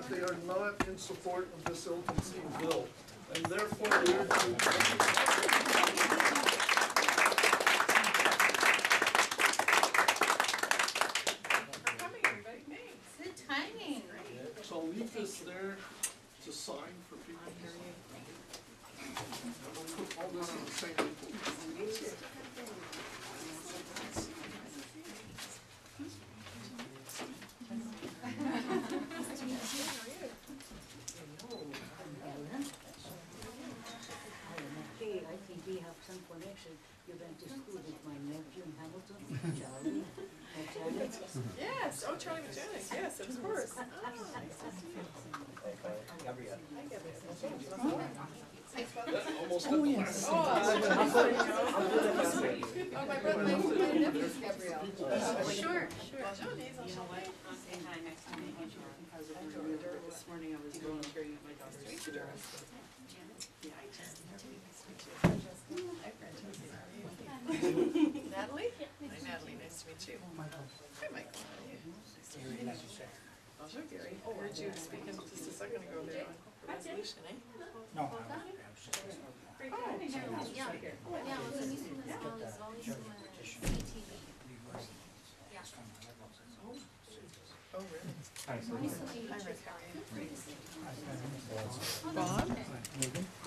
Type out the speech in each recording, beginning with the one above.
that they are not in support of this ill-conceived bill, and therefore we urge you. Good timing. So I'll leave this there to sign for people. And I'll put all this in the same envelope. Hey, I think we have some connection. You went to school with my nephew in Hamilton, Charlie. Janet. Yes, oh, Charlie Mechanic, yes, of course. Oh, nice to see you. Gabrielle. Hi, Gabrielle. Almost at the last. Oh, my brother, my nephew's Gabrielle. Sure. Bonjour, Lise, You know what? I'll say hi next time I meet you. Because this morning I was volunteering at my daughter's school. Yeah, I just Natalie? Hi, Natalie, nice to meet you. Hi, Michael. How are you? Nice to meet you. Bonjour, Gary. I heard you speaking just a second ago there on the resolution, eh? No. Oh, really? Hi, Hi, Rick, how are you? Bob?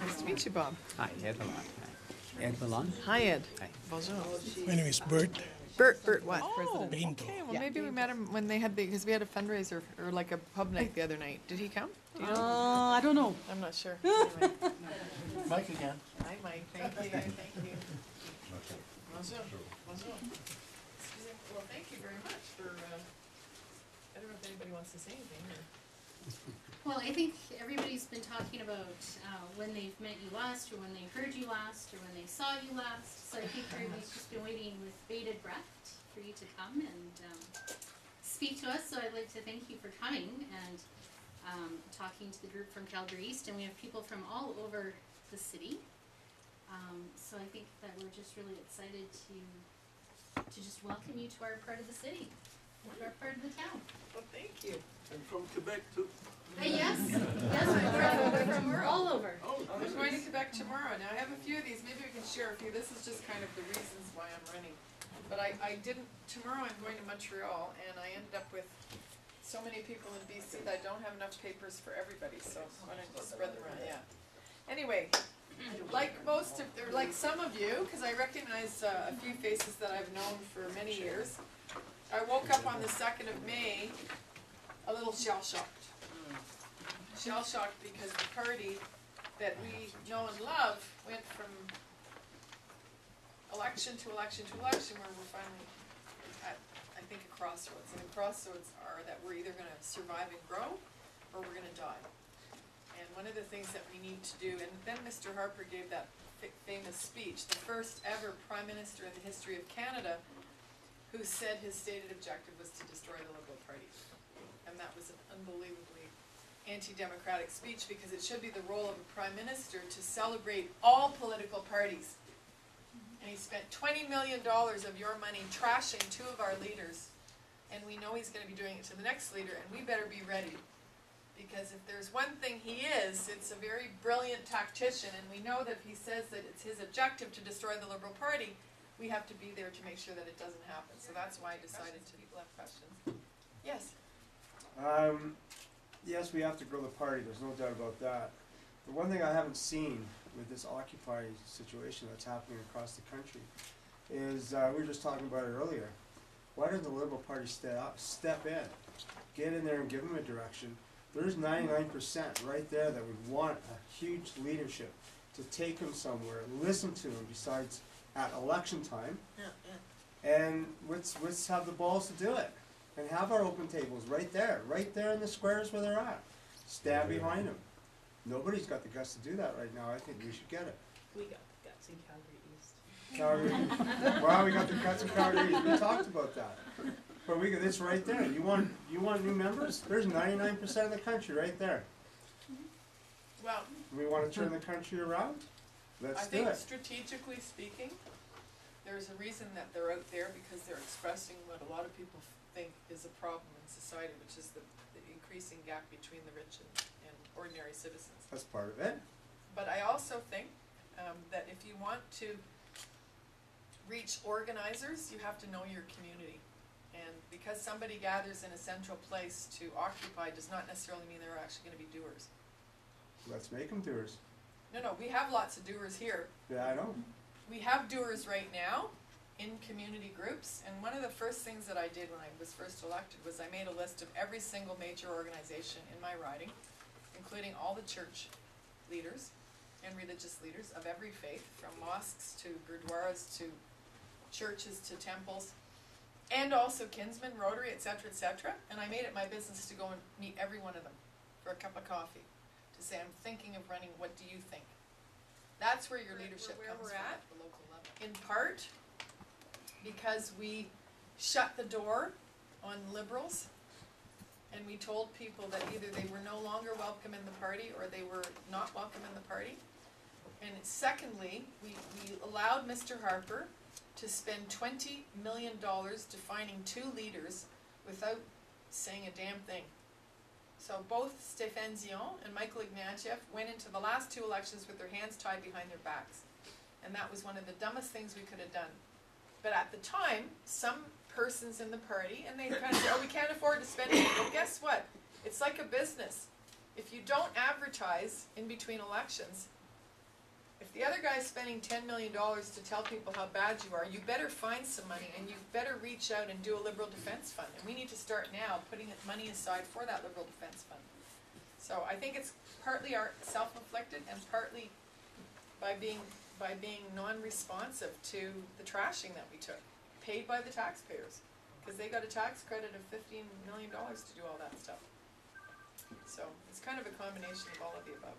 Nice to meet you, Bob. Hi, Ed Milan. Ed Milan. Hi, Ed. Hi. Bonjour. My name is Bert. Bert what? President Bainto. Okay, well, maybe we met him when they had because we had a fundraiser or like a pub night the other night. Did he come? Do you know? I don't know. I'm not sure. Anyway. Mike again. Hi, Mike. Thank you. Thank you. Bonjour. Bonjour. Excuse me. Well, thank you very much for. I don't know if anybody wants to say anything. Or... Well, I think everybody's been talking about when they've met you last, or when they heard you last, or when they saw you last. So I think everybody's just been waiting with bated breath for you to come and speak to us. So I'd like to thank you for coming and talking to the group from Calgary East. And we have people from all over the city. So I think that we're just really excited to just welcome you to our part of the city, to our part of the town. Well, thank you. And from Quebec too. Yes, we're all over. Oh, I'm going to Quebec tomorrow. Now I have a few of these. Maybe we can share a few. This is just kind of the reasons why I'm running. But I didn't. Tomorrow I'm going to Montreal, and I ended up with so many people in BC that I don't have enough papers for everybody. So I'm going to just spread them around. Yeah. Anyway, like some of you, because I recognize a few faces that I've known for many years. I woke up on the 2nd of May, a little shell-shocked. Shell-shocked because the party that we know and love went from election to election to election, where we're finally at, I think, a crossroads. And the crossroads are that we're either going to survive and grow, or we're going to die. And one of the things that we need to do, and then Mr. Harper gave that famous speech, the first ever Prime Minister in the history of Canada, who said his stated objective was to destroy the Liberal Party. And that was an unbelievably anti-democratic speech, because it should be the role of a Prime Minister to celebrate all political parties. And he spent $20 million of your money trashing 2 of our leaders, and we know he's going to be doing it to the next leader, and we better be ready. Because if there's one thing he is, it's a very brilliant tactician, and we know that if he says that it's his objective to destroy the Liberal Party, we have to be there to make sure that it doesn't happen. So that's why I decided to. People have questions. Yes? Yes, we have to grow the party, there's no doubt about that. The one thing I haven't seen with this Occupy situation that's happening across the country is, we were just talking about it earlier, why doesn't the Liberal Party step in, get in there and give them a direction? There's 99% right there that would want a huge leadership to take them somewhere, listen to them besides at election time, and let's have the balls to do it. And have our open tables right there in the squares where they're at. Stand behind them. Nobody's got the guts to do that right now. I think we should get it. We got the guts in Calgary East. Calgary. Well, we got the guts in Calgary East. We talked about that. But it's right there. You want new members? There's 99% of the country right there. Well, We want to turn the country around? Let's do I think it. strategically speaking, there's a reason that they're out there, because they're expressing what a lot of people think is a problem in society, which is the increasing gap between the rich and ordinary citizens. That's part of it. But I also think that if you want to reach organizers, you have to know your community. And because somebody gathers in a central place to occupy does not necessarily mean they're actually going to be doers. Let's make them doers. No, we have lots of doers here. Yeah, I know. We have doers right now in community groups, and one of the first things that I did when I was first elected was I made a list of every single major organization in my riding, including all the church leaders and religious leaders of every faith, from mosques to gurdwaras to churches to temples, and also Kinsman, Rotary, etc., etc. And I made it my business to go and meet every one of them for a cup of coffee to say, I'm thinking of running, what do you think? That's where your leadership comes from at the local level. In part because we shut the door on liberals and we told people that either they were no longer welcome in the party or they were not welcome in the party. And secondly, we allowed Mr. Harper to spend $20 million defining 2 leaders without saying a damn thing. So both Stéphane Zion and Michael Ignatieff went into the last 2 elections with their hands tied behind their backs. And that was one of the dumbest things we could have done. But at the time, some persons in the party, and they kind of said, oh, we can't afford to spend it. Well, guess what? It's like a business. If you don't advertise in between elections, if the other guy's spending $10 million to tell people how bad you are, you better find some money and you better reach out and do a liberal defense fund. And we need to start now putting money aside for that liberal defense fund. So I think it's partly our self-inflicted and partly by being non-responsive to the trashing that we took, paid by the taxpayers, because they got a tax credit of $15 million to do all that stuff. So it's kind of a combination of all of the above.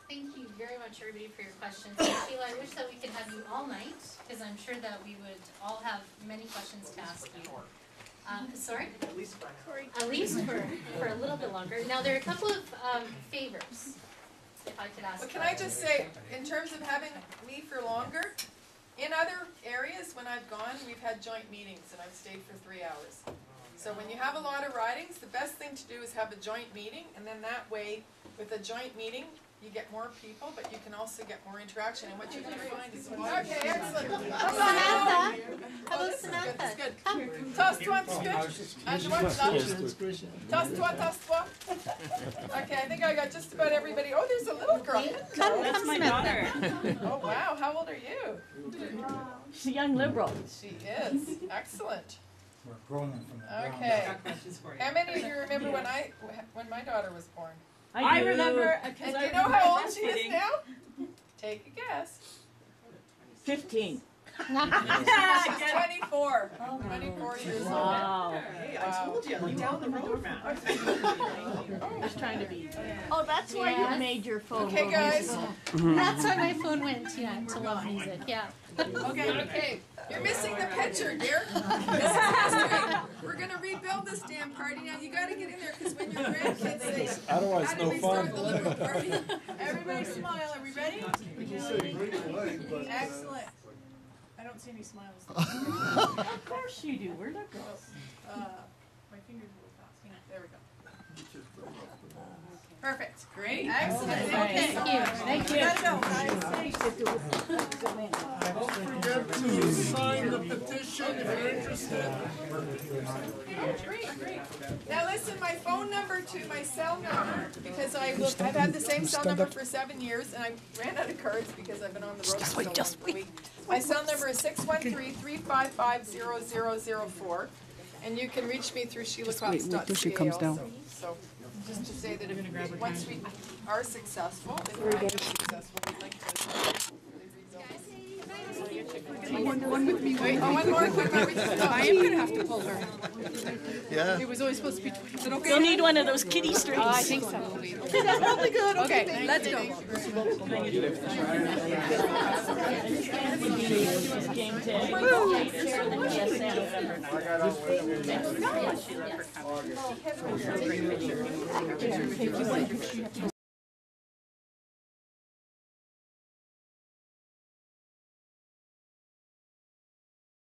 Thank you very much, everybody, for your questions. Sheila, I wish that we could have you all night, because I'm sure that we would all have many questions to ask you. Sorry? At least by now. At least for a little bit longer. Now, there are a couple of favors, if I could ask. But can I just say, in terms of having me for longer, in other areas when I've gone, we've had joint meetings and I've stayed for 3 hours. So when you have a lot of ridings, the best thing to do is have a joint meeting, and then that way, with a joint meeting, you get more people, but you can also get more interaction. And what you're going to find is, okay, excellent. Samantha. Hello, Oh, this is good. Samantha. This is good. Come. Tasse-toi un petit peu. Tasse-toi, tasse-toi. Okay, I think I got just about everybody. Oh, there's a little girl. Come, That's my Samantha. Oh, wow. How old are you? She's a young liberal. She is. Excellent. We're growing them from the ground Okay. up. How many of you remember when my daughter was born? I do. remember, And because do I you know remember how old she is breastfeeding. now? Take a guess. 15. She's 24. 24 years old. Wow. Hey, I told you, leave down the road, man. Just trying to be. Oh, that's why Yes. you made your phone. Okay, guys. That's why my phone went, to love music, yeah. Okay. You're missing the picture, dear. This is history. We're gonna rebuild this damn party now. You gotta get in there, because when your grandkids say, Otherwise, how did no we fun. start the liberal party? Everybody smile. Are we ready? Excellent. I don't see any smiles. Of course you do. Where'd that go? My fingers are a little fast. Hang on. There we go. Perfect. Great. Excellent. Okay. Thank you. We gotta go, guys. Don't forget to sign the petition if you're interested. Great. Now listen, my phone number to my cell number, because I've had the same cell number for 7 years, and I ran out of cards because I've been on the road for so long for a week. My cell number is 613-355-0004, and you can reach me through SheilaCopps.ca also. So, just to say that if, once we are successful, if we're successful, we'd like to. One with me. Wait, one more. I am gonna have to pull her. Yeah. It was always supposed to be 20. Is it okay? You'll need one of those kitty strings. I think so. Okay, that's probably good. Okay, let's go. Game 10. I got all the way.